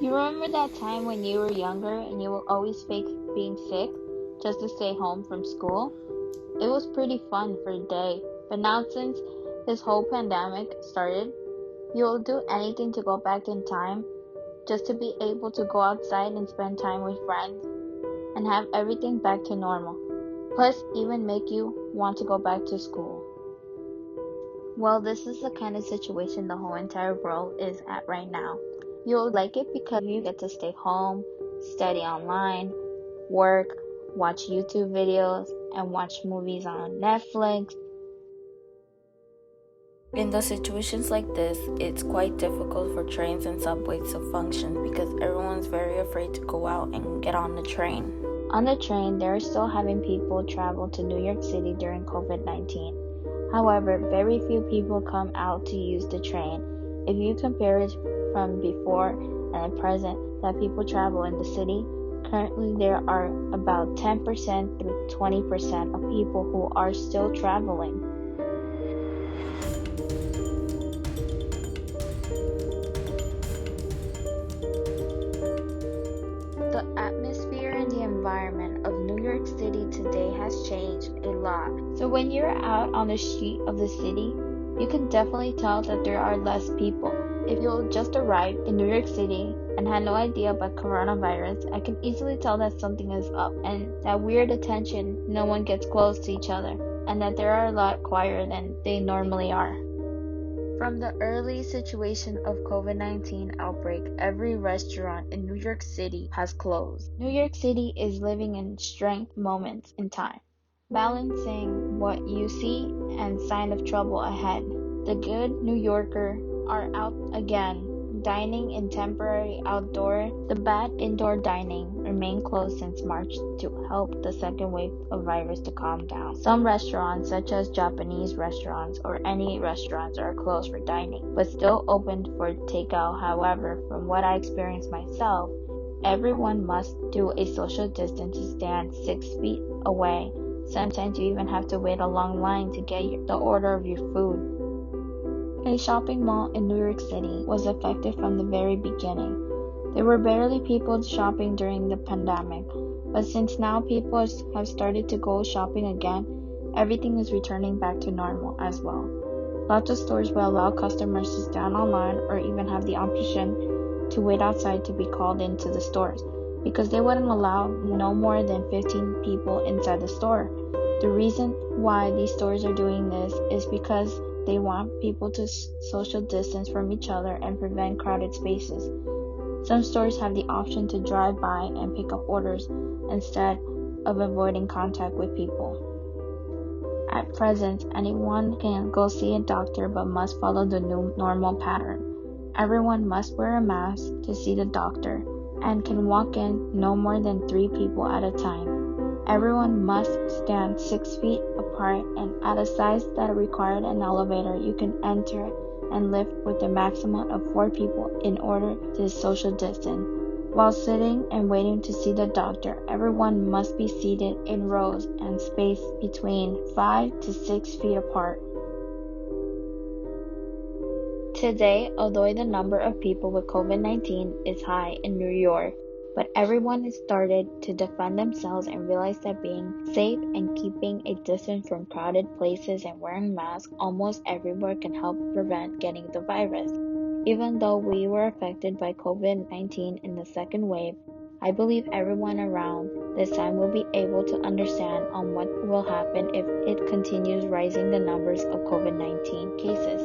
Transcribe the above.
You remember that time when you were younger and you will always fake being sick just to stay home from school? It was pretty fun for a day, but now since this whole pandemic started, you'll do anything to go back in time just to be able to go outside and spend time with friends and have everything back to normal. Plus, even make you want to go back to school. Well, this is the kind of situation the whole entire world is at right now. You'll like it because you get to stay home, study online, work, watch YouTube videos, and watch movies on Netflix. In the situations like this, it's quite difficult for trains and subways to function because everyone's very afraid to go out and get on the train. On the train, they're still having people travel to New York City during COVID-19. However, very few people come out to use the train. If you compare it from before and the present that people travel in the city, currently there are about 10% through 20% of people who are still traveling. The atmosphere and the environment of New York City today has changed a lot. So when you're out on the street of the city, you can definitely tell that there are less people. If you just arrived in New York City and had no idea about coronavirus, I can easily tell that something is up and that weird attention, no one gets close to each other, and that they are a lot quieter than they normally are. From the early situation of COVID-19 outbreak, every restaurant in New York City has closed. New York City is living in strange moments in time, balancing what you see and sign of trouble ahead. The good New Yorker are out again, dining in temporary outdoor. The bad indoor dining remained closed since March to help the second wave of virus to calm down. Some restaurants, such as Japanese restaurants or any restaurants, are closed for dining, but still open for takeout. However, from what I experienced myself, everyone must do a social distance to stand 6 feet away. Sometimes you even have to wait a long line to get the order of your food. A shopping mall in New York City was affected from the very beginning. There were barely people shopping during the pandemic, but since now people have started to go shopping again, everything is returning back to normal as well. Lots of stores will allow customers to stand online or even have the option to wait outside to be called into the stores, because they wouldn't allow no more than 15 people inside the store. The reason why these stores are doing this is because they want people to social distance from each other and prevent crowded spaces. Some stores have the option to drive by and pick up orders instead of avoiding contact with people. At present, anyone can go see a doctor but must follow the new normal pattern. Everyone must wear a mask to see the doctor and can walk in no more than 3 people at a time. Everyone must stand 6 feet apart, and at a size that required an elevator, you can enter and lift with a maximum of 4 people in order to social distance. While sitting and waiting to see the doctor, everyone must be seated in rows and spaced between 5 to 6 feet apart. Today, although the number of people with COVID-19 is high in New York, but everyone has started to defend themselves and realize that being safe and keeping a distance from crowded places and wearing masks almost everywhere can help prevent getting the virus. Even though we were affected by COVID-19 in the second wave, I believe everyone around this time will be able to understand on what will happen if it continues rising the numbers of COVID-19 cases.